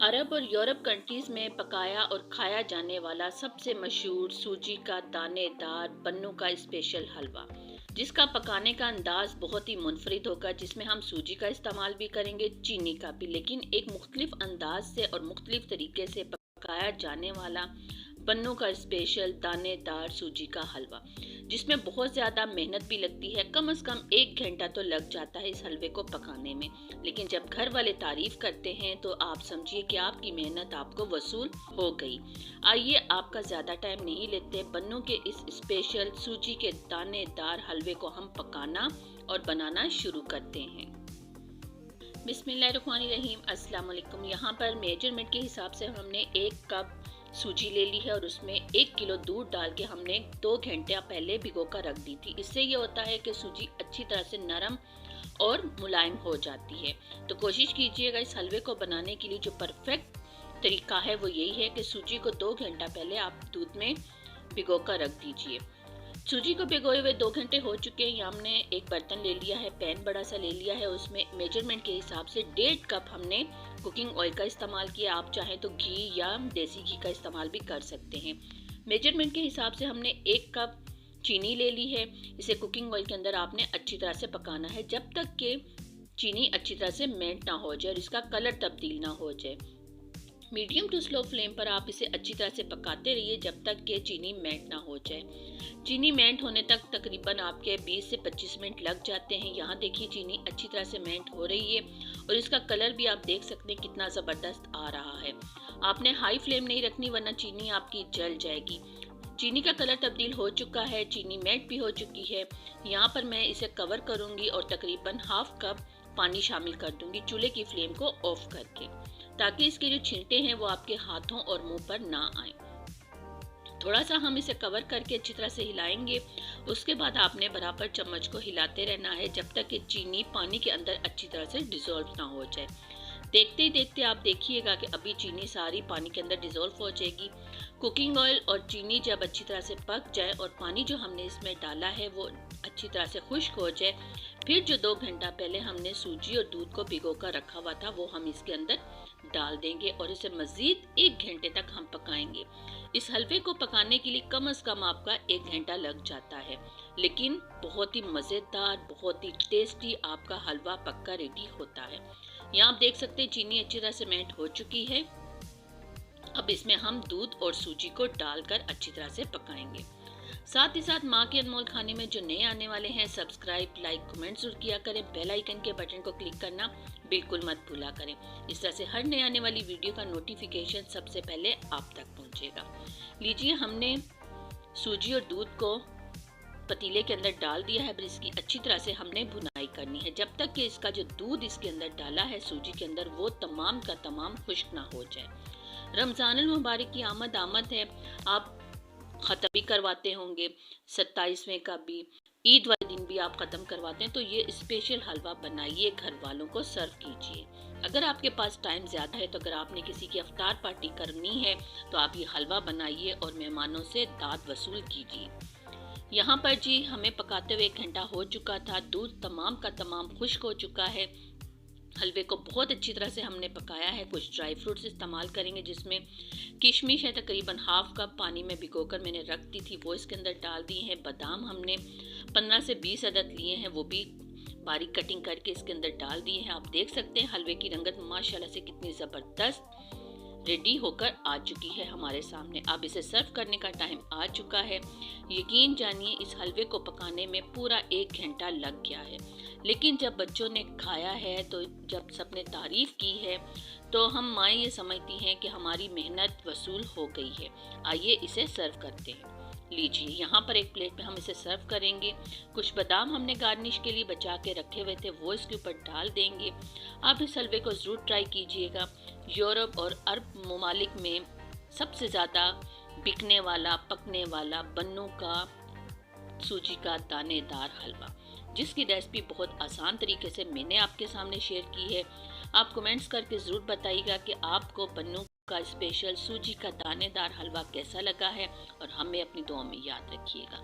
अरब और Europe countries में पकाया और खाया जाने वाला सबसे मशहूर सूजी का दानेदार बन्नों का स्पेशल हलवा, जिसका पकाने का अंदाज बहुत ही मुनफरिद होगा, जिसमें हम सूजी का इस्तेमाल भी करेंगे, चीनी का भी, लेकिन एक मुख्तलिफ अंदाज से और मुख्तलिफ तरीके से पकाया जाने वाला बन्नों का स्पेशल दानेदार सूजी का हलवा, जिसमें बहुत ज़्यादा मेहनत भी लगती है। कम से कम 1 घंटा तो लग जाता है इस हलवे को पकाने में, लेकिन जब घर वाले तारीफ करते हैं तो आप समझिए कि आपकी मेहनत आपको वसूल हो गई। आइए आपका ज़्यादा टाइम नहीं लेते, बन्नों के इस स्पेशल सूजी के दानेदार हलवे को हम पकाना और बनाना शुरू करते हैं। बिस्मिल्लाहिर्रहमानिर्रहीम, अस्सलाम वालेकुम। यहाँ पर मेजरमेंट के हिसाब से हमने 1 कप सूजी ले ली है और उसमें 1 किलो दूध डाल के हमने 2 घंटे पहले भिगो कर रख दी थी। इससे ये होता है कि सूजी अच्छी तरह से नरम और मुलायम हो जाती है। तो कोशिश कीजिएगा इस हलवे को बनाने के लिए जो परफेक्ट तरीका है वो यही है कि सूजी को 2 घंटा पहले आप दूध में भिगो कर रख दीजिए। सूजी को भिगोए हुए 2 घंटे हो चुके हैं। यहाँ हमने एक बर्तन ले लिया है, पैन बड़ा सा ले लिया है, उसमें मेजरमेंट के हिसाब से 1.5 कप हमने कुकिंग ऑयल का इस्तेमाल किया। आप चाहें तो घी या देसी घी का इस्तेमाल भी कर सकते हैं। मेजरमेंट के हिसाब से हमने 1 कप चीनी ले ली है। इसे कुकिंग ऑयल के अंदर आपने अच्छी तरह से पकाना है जब तक कि चीनी अच्छी तरह से मेल्ट ना हो जाए और इसका कलर तब्दील ना हो जाए। मीडियम टू स्लो फ्लेम पर आप इसे अच्छी तरह से पकाते रहिए जब तक कि चीनी मेल्ट ना हो जाए। चीनी मेल्ट होने तक तकरीबन आपके 20 से 25 मिनट लग जाते हैं। यहाँ देखिए चीनी अच्छी तरह से मेल्ट हो रही है और इसका कलर भी आप देख सकते हैं कितना ज़बरदस्त आ रहा है। आपने हाई फ्लेम नहीं रखनी वरना चीनी आपकी जल जाएगी। चीनी का कलर तब्दील हो चुका है, चीनी मेल्ट भी हो चुकी है। यहाँ पर मैं इसे कवर करूँगी और तकरीबन ½ कप पानी शामिल कर दूँगी चूल्हे की फ्लेम को ऑफ करके, ताकि इसके जो छींटे हैं वो आपके हाथों और मुंह पर ना आए। थोड़ा सा हम इसे कवर करके अच्छी तरह से हिलाएंगे। उसके बाद आपने बराबर चम्मच को हिलाते रहना है जब तक कि चीनी पानी के अंदर अच्छी तरह से डिसॉल्व ना हो जाए। देखते ही देखते आप देखिएगा कि अभी चीनी सारी पानी के अंदर डिसॉल्व हो जाएगी। कुकिंग ऑयल और चीनी जब अच्छी तरह से पक जाए और पानी जो हमने इसमें डाला है वो अच्छी तरह से खुश्क हो जाए, फिर जो 2 घंटा पहले हमने सूजी और दूध को भिगो कर रखा हुआ था वो हम इसके अंदर डाल देंगे और इसे मज़ीद 1 घंटे तक हम पकाएंगे। इस हलवे को पकाने के लिए कम से कम आपका 1 घंटा लग जाता है, लेकिन बहुत ही मज़ेदार, बहुत ही टेस्टी आपका हलवा पक्का रेडी होता है। यहाँ आप देख सकते हैं चीनी अच्छी तरह से मेल्ट हो चुकी है। अब इसमें हम दूध और सूजी को डालकर अच्छी तरह से पकाएंगे। साथ ही साथ माँ के अनमोल खाने में जो नए आने वाले हैं, सब्सक्राइब, लाइक, कमेंट जरूर किया करें। बेल आइकन के बटन को क्लिक करना बिल्कुल मत भूला करें। इस तरह से हर नए आने वाली वीडियो का नोटिफिकेशन सबसे पहले आप तक पहुँचेगा। लीजिए हमने सूजी और दूध को पतीले के अंदर डाल दिया है। अब इसकी अच्छी तरह से हमने भुनाई करनी है जब तक कि इसका जो दूध इसके अंदर डाला है सूजी के अंदर वो तमाम का तमाम खुश्क ना हो जाए। रमज़ान मुबारक की आमद है। आप ख़त्म भी करवाते होंगे, 27वें का भी, ईद वाले दिन भी आप ख़त्म करवाते हैं, तो ये स्पेशल हलवा बनाइए, घर वालों को सर्व कीजिए। अगर आपके पास टाइम ज़्यादा है तो अगर आपने किसी की इफ्तार पार्टी करनी है तो आप ये हलवा बनाइए और मेहमानों से दाद वसूल कीजिए। यहाँ पर जी हमें पकाते हुए 1 घंटा हो चुका था। दूध तमाम का तमाम खुश्क हो चुका है। हलवे को बहुत अच्छी तरह से हमने पकाया है। कुछ ड्राई फ्रूट्स इस्तेमाल करेंगे जिसमें किशमिश है, तकरीबन ½ कप पानी में भिगोकर मैंने रख दी थी, वो इसके अंदर डाल दिए हैं। बादाम हमने 15 से 20 अदद लिए हैं, वो भी बारीक कटिंग करके इसके अंदर डाल दिए हैं। आप देख सकते हैं हलवे की रंगत माशाल्लाह से कितनी ज़बरदस्त रेडी होकर आ चुकी है हमारे सामने। अब इसे सर्व करने का टाइम आ चुका है। यकीन जानिए इस हलवे को पकाने में पूरा 1 घंटा लग गया है, लेकिन जब बच्चों ने खाया है तो जब सबने तारीफ़ की है तो हम माएँ ये समझती हैं कि हमारी मेहनत वसूल हो गई है। आइए इसे सर्व करते हैं। लीजिए यहाँ पर एक प्लेट में हम इसे सर्व करेंगे। कुछ बादाम हमने गार्निश के लिए बचा के रखे हुए थे, वो इसके ऊपर डाल देंगे। आप इस हलवे को ज़रूर ट्राई कीजिएगा। यूरोप और अरब ममालिक में सबसे ज़्यादा बिकने वाला, पकने वाला बन्नों का सूजी का दानेदार हलवा, जिसकी रेसिपी बहुत आसान तरीके से मैंने आपके सामने शेयर की है। आप कमेंट्स करके ज़रूर बताइएगा कि आपको बन्नों का स्पेशल सूजी का दानेदार हलवा कैसा लगा है और हमें अपनी दुआ में याद रखिएगा।